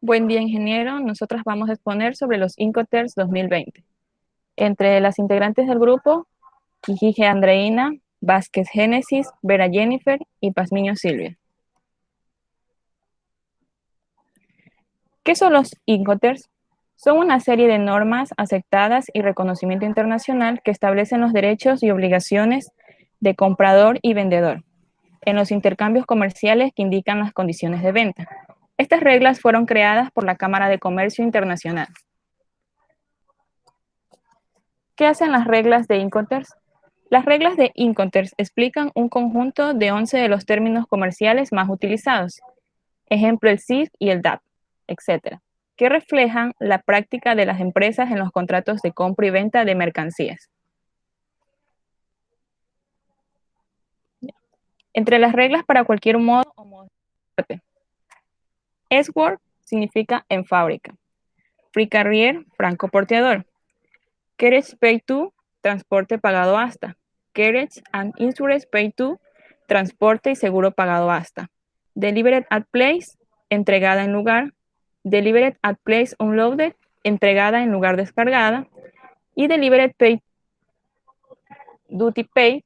Buen día, ingeniero. Nosotros vamos a exponer sobre los Incoterms 2020. Entre las integrantes del grupo, Quijije Andreina, Vázquez Génesis, Vera Jennifer y Pazmiño Silvia. ¿Qué son los Incoterms? Son una serie de normas aceptadas y reconocimiento internacional que establecen los derechos y obligaciones de comprador y vendedor en los intercambios comerciales que indican las condiciones de venta. Estas reglas fueron creadas por la Cámara de Comercio Internacional. ¿Qué hacen las reglas de Incoterms? Las reglas de Incoterms explican un conjunto de 11 de los términos comerciales más utilizados, ejemplo el CIF y el DAP, etcétera, que reflejan la práctica de las empresas en los contratos de compra y venta de mercancías. Entre las reglas para cualquier modo o modo de transporte. S-Word significa en fábrica. Free Carrier, franco porteador. Carriage Paid to, transporte pagado hasta. Carriage and Insurance Paid to, transporte y seguro pagado hasta. Delivered at place, entregada en lugar. Delivered at place unloaded, entregada en lugar descargada. Y Delivered Paid Duty Paid,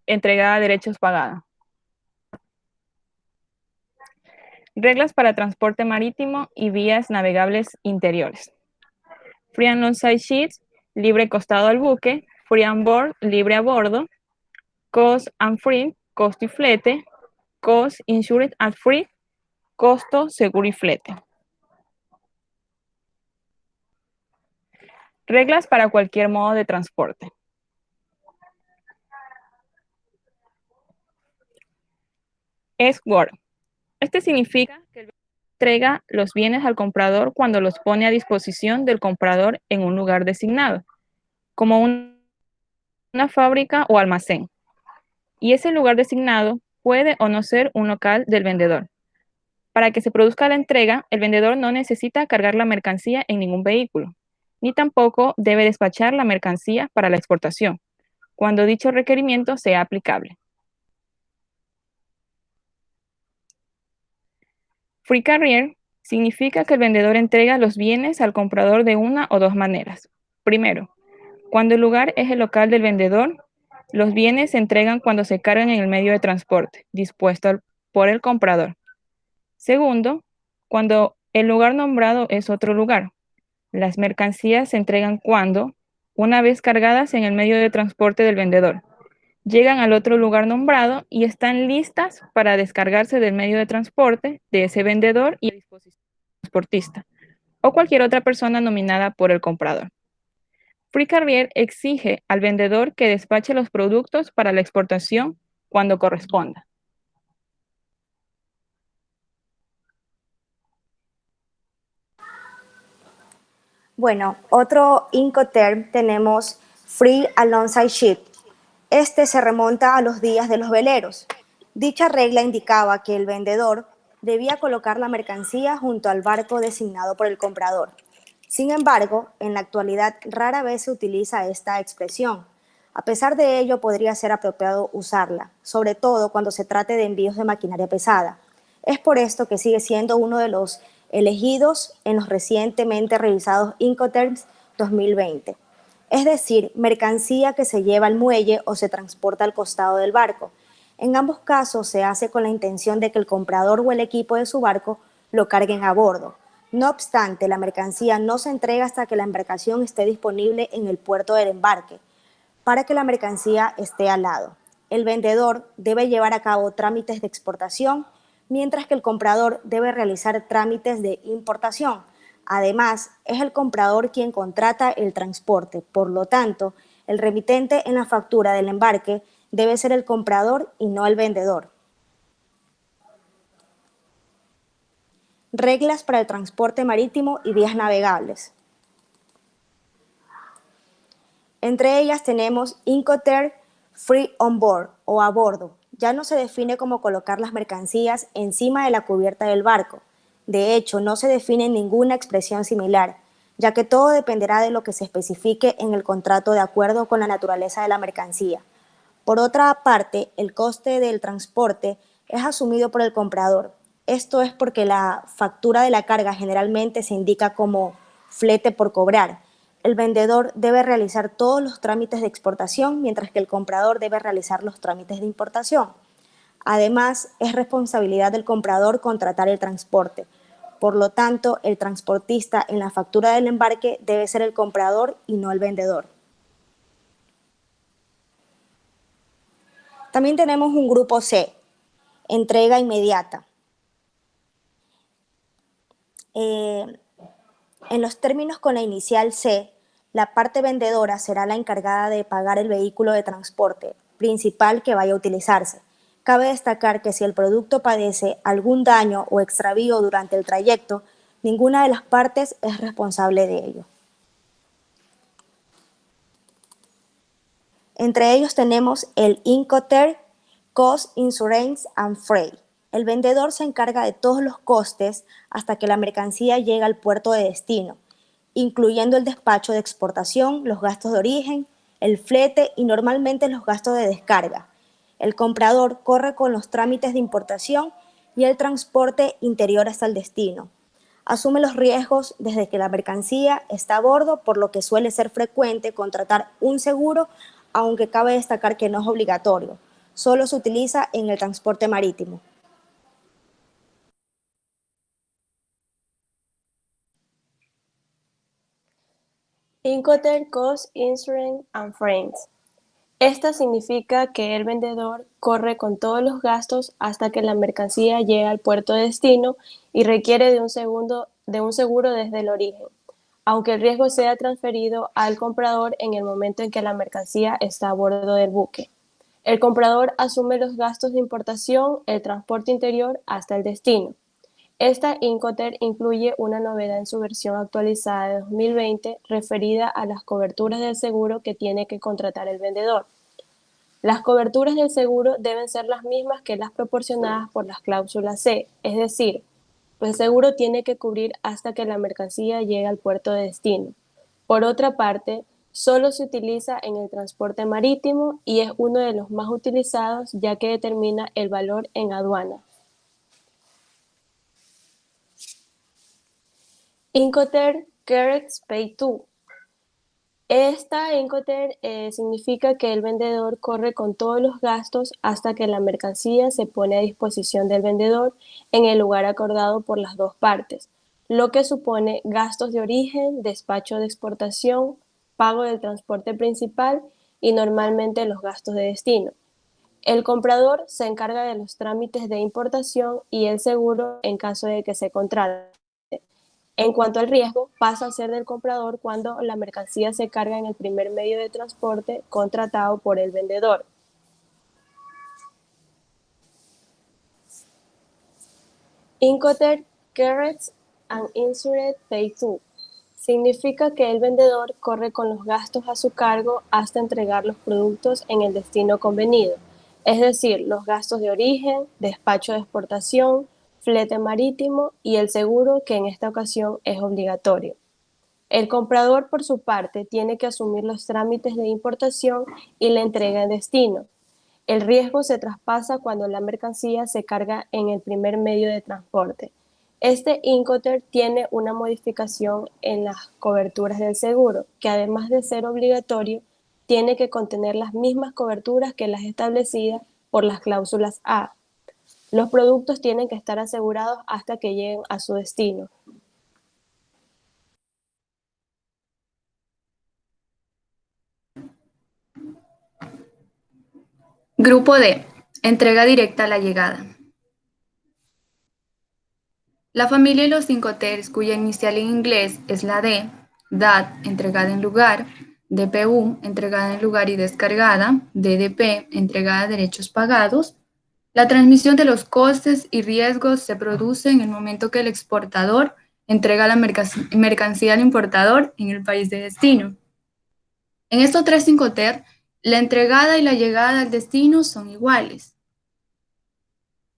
entregada a derechos pagada. Reglas para transporte marítimo y vías navegables interiores. Free and alongside ships, libre costado al buque. Free on board, libre a bordo. Cost and free, costo y flete. Cost, insured and free, costo, seguro y flete. Reglas para cualquier modo de transporte. S-Word. Este significa que el entrega los bienes al comprador cuando los pone a disposición del comprador en un lugar designado, como una fábrica o almacén. Y ese lugar designado puede o no ser un local del vendedor. Para que se produzca la entrega, el vendedor no necesita cargar la mercancía en ningún vehículo, ni tampoco debe despachar la mercancía para la exportación, cuando dicho requerimiento sea aplicable. Free Carrier significa que el vendedor entrega los bienes al comprador de una o dos maneras. Primero, cuando el lugar es el local del vendedor, los bienes se entregan cuando se cargan en el medio de transporte dispuesto por el comprador. Segundo, cuando el lugar nombrado es otro lugar. Las mercancías se entregan cuando, una vez cargadas en el medio de transporte del vendedor, llegan al otro lugar nombrado y están listas para descargarse del medio de transporte de ese vendedor y a disposición del transportista o cualquier otra persona nominada por el comprador. Free Carrier exige al vendedor que despache los productos para la exportación cuando corresponda. Bueno, otro Incoterm tenemos Free Alongside Ship. Este se remonta a los días de los veleros. Dicha regla indicaba que el vendedor debía colocar la mercancía junto al barco designado por el comprador. Sin embargo, en la actualidad rara vez se utiliza esta expresión. A pesar de ello, podría ser apropiado usarla, sobre todo cuando se trate de envíos de maquinaria pesada. Es por esto que sigue siendo uno de los elegidos en los recientemente revisados Incoterms 2020. Es decir, mercancía que se lleva al muelle o se transporta al costado del barco. En ambos casos se hace con la intención de que el comprador o el equipo de su barco lo carguen a bordo. No obstante, la mercancía no se entrega hasta que la embarcación esté disponible en el puerto del embarque, para que la mercancía esté al lado. El vendedor debe llevar a cabo trámites de exportación, mientras que el comprador debe realizar trámites de importación. Además, es el comprador quien contrata el transporte, por lo tanto, el remitente en la factura del embarque debe ser el comprador y no el vendedor. Reglas para el transporte marítimo y vías navegables. Entre ellas tenemos Incoterm Free on Board o a bordo. Ya no se define cómo colocar las mercancías encima de la cubierta del barco. De hecho, no se define ninguna expresión similar, ya que todo dependerá de lo que se especifique en el contrato de acuerdo con la naturaleza de la mercancía. Por otra parte, el coste del transporte es asumido por el comprador. Esto es porque la factura de la carga generalmente se indica como flete por cobrar. El vendedor debe realizar todos los trámites de exportación, mientras que el comprador debe realizar los trámites de importación. Además, es responsabilidad del comprador contratar el transporte. Por lo tanto, el transportista en la factura del embarque debe ser el comprador y no el vendedor. También tenemos un grupo C, entrega inmediata. En los términos con la inicial C, la parte vendedora será la encargada de pagar el vehículo de transporte principal que vaya a utilizarse. Cabe destacar que si el producto padece algún daño o extravío durante el trayecto, ninguna de las partes es responsable de ello. Entre ellos tenemos el Incoterm Cost, Insurance and Freight. El vendedor se encarga de todos los costes hasta que la mercancía llega al puerto de destino, incluyendo el despacho de exportación, los gastos de origen, el flete y normalmente los gastos de descarga. El comprador corre con los trámites de importación y el transporte interior hasta el destino. Asume los riesgos desde que la mercancía está a bordo, por lo que suele ser frecuente contratar un seguro, aunque cabe destacar que no es obligatorio. Solo se utiliza en el transporte marítimo. Incoterm Cost, Insurance and Freight. Esta significa que el vendedor corre con todos los gastos hasta que la mercancía llega al puerto de destino y requiere de un seguro desde el origen, aunque el riesgo sea transferido al comprador en el momento en que la mercancía está a bordo del buque. El comprador asume los gastos de importación, el transporte interior hasta el destino. Esta Incoterm incluye una novedad en su versión actualizada de 2020 referida a las coberturas del seguro que tiene que contratar el vendedor. Las coberturas del seguro deben ser las mismas que las proporcionadas por las cláusulas C, es decir, el seguro tiene que cubrir hasta que la mercancía llegue al puerto de destino. Por otra parte, solo se utiliza en el transporte marítimo y es uno de los más utilizados ya que determina el valor en aduana. Incoterm Carriage Pay To. Esta Incoterm significa que el vendedor corre con todos los gastos hasta que la mercancía se pone a disposición del vendedor en el lugar acordado por las dos partes, lo que supone gastos de origen, despacho de exportación, pago del transporte principal y normalmente los gastos de destino. El comprador se encarga de los trámites de importación y el seguro en caso de que se contrate. En cuanto al riesgo, pasa a ser del comprador cuando la mercancía se carga en el primer medio de transporte contratado por el vendedor. Incoterm Carriage and Insurance Pay To. Significa que el vendedor corre con los gastos a su cargo hasta entregar los productos en el destino convenido, es decir, los gastos de origen, despacho de exportación, flete marítimo y el seguro, que en esta ocasión es obligatorio. El comprador, por su parte, tiene que asumir los trámites de importación y la entrega en destino. El riesgo se traspasa cuando la mercancía se carga en el primer medio de transporte. Este Incoterm tiene una modificación en las coberturas del seguro, que además de ser obligatorio, tiene que contener las mismas coberturas que las establecidas por las cláusulas A. Los productos tienen que estar asegurados hasta que lleguen a su destino. Grupo D. Entrega directa a la llegada. La familia de los cinco Ters, cuya inicial en inglés es la D, DAT, entregada en lugar, DPU, entregada en lugar y descargada, DDP, entregada a derechos pagados. La transmisión de los costes y riesgos se produce en el momento que el exportador entrega la mercancía al importador en el país de destino. En estos tres Incoterm, la entregada y la llegada al destino son iguales.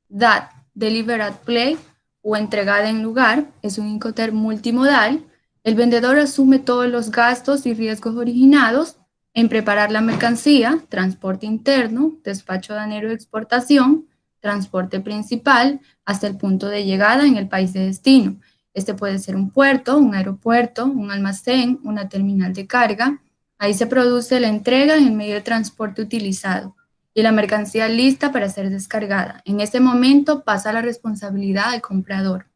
DAT, Deliver at Place, o entregada en lugar, es un Incoterm multimodal. El vendedor asume todos los gastos y riesgos originados en preparar la mercancía, transporte interno, despacho aduanero de exportación, transporte principal, hasta el punto de llegada en el país de destino. Este puede ser un puerto, un aeropuerto, un almacén, una terminal de carga. Ahí se produce la entrega en el medio de transporte utilizado y la mercancía lista para ser descargada. En ese momento pasa la responsabilidad del comprador.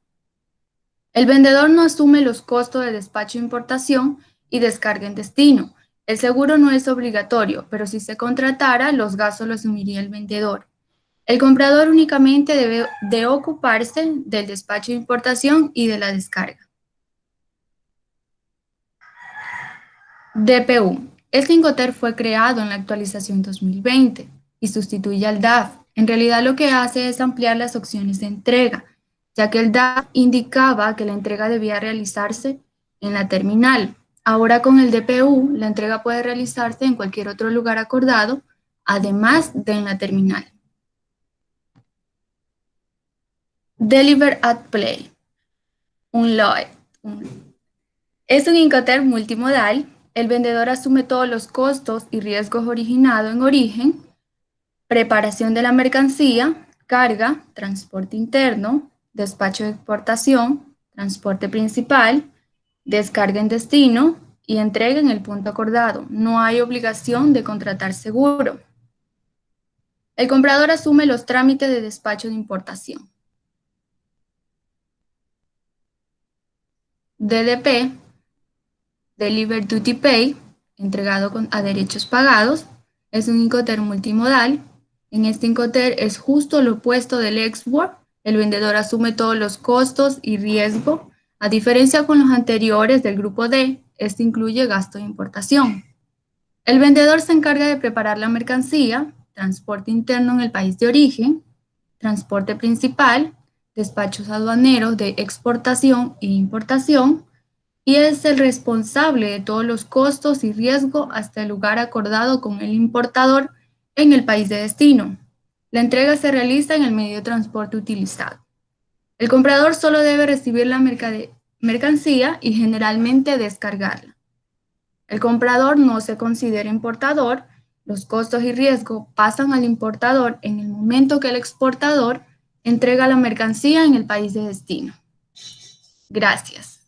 El vendedor no asume los costos de despacho e importación y descarga en destino. El seguro no es obligatorio, pero si se contratara, los gastos los asumiría el vendedor. El comprador únicamente debe de ocuparse del despacho de importación y de la descarga. DPU. Este Incoterm fue creado en la actualización 2020 y sustituye al DAF. En realidad lo que hace es ampliar las opciones de entrega, ya que el DAF indicaba que la entrega debía realizarse en la terminal. Ahora con el DPU, la entrega puede realizarse en cualquier otro lugar acordado, además de en la terminal. Deliver at Play. Un LOE. Es un Incoterm multimodal. El vendedor asume todos los costos y riesgos originados en origen, preparación de la mercancía, carga, transporte interno, despacho de exportación, transporte principal, descarga en destino y entrega en el punto acordado. No hay obligación de contratar seguro. El comprador asume los trámites de despacho de importación. DDP, Deliver Duty Pay, entregado a derechos pagados, es un Incoterm multimodal. En este Incoterm es justo lo opuesto del export. El vendedor asume todos los costos y riesgo. A diferencia con los anteriores del grupo D, este incluye gasto de importación. El vendedor se encarga de preparar la mercancía, transporte interno en el país de origen, transporte principal, despachos aduaneros de exportación e importación, y es el responsable de todos los costos y riesgo hasta el lugar acordado con el importador en el país de destino. La entrega se realiza en el medio de transporte utilizado. El comprador solo debe recibir la mercancía y generalmente descargarla. El comprador no se considera importador. Los costos y riesgo pasan al importador en el momento que el exportador entrega la mercancía en el país de destino. Gracias.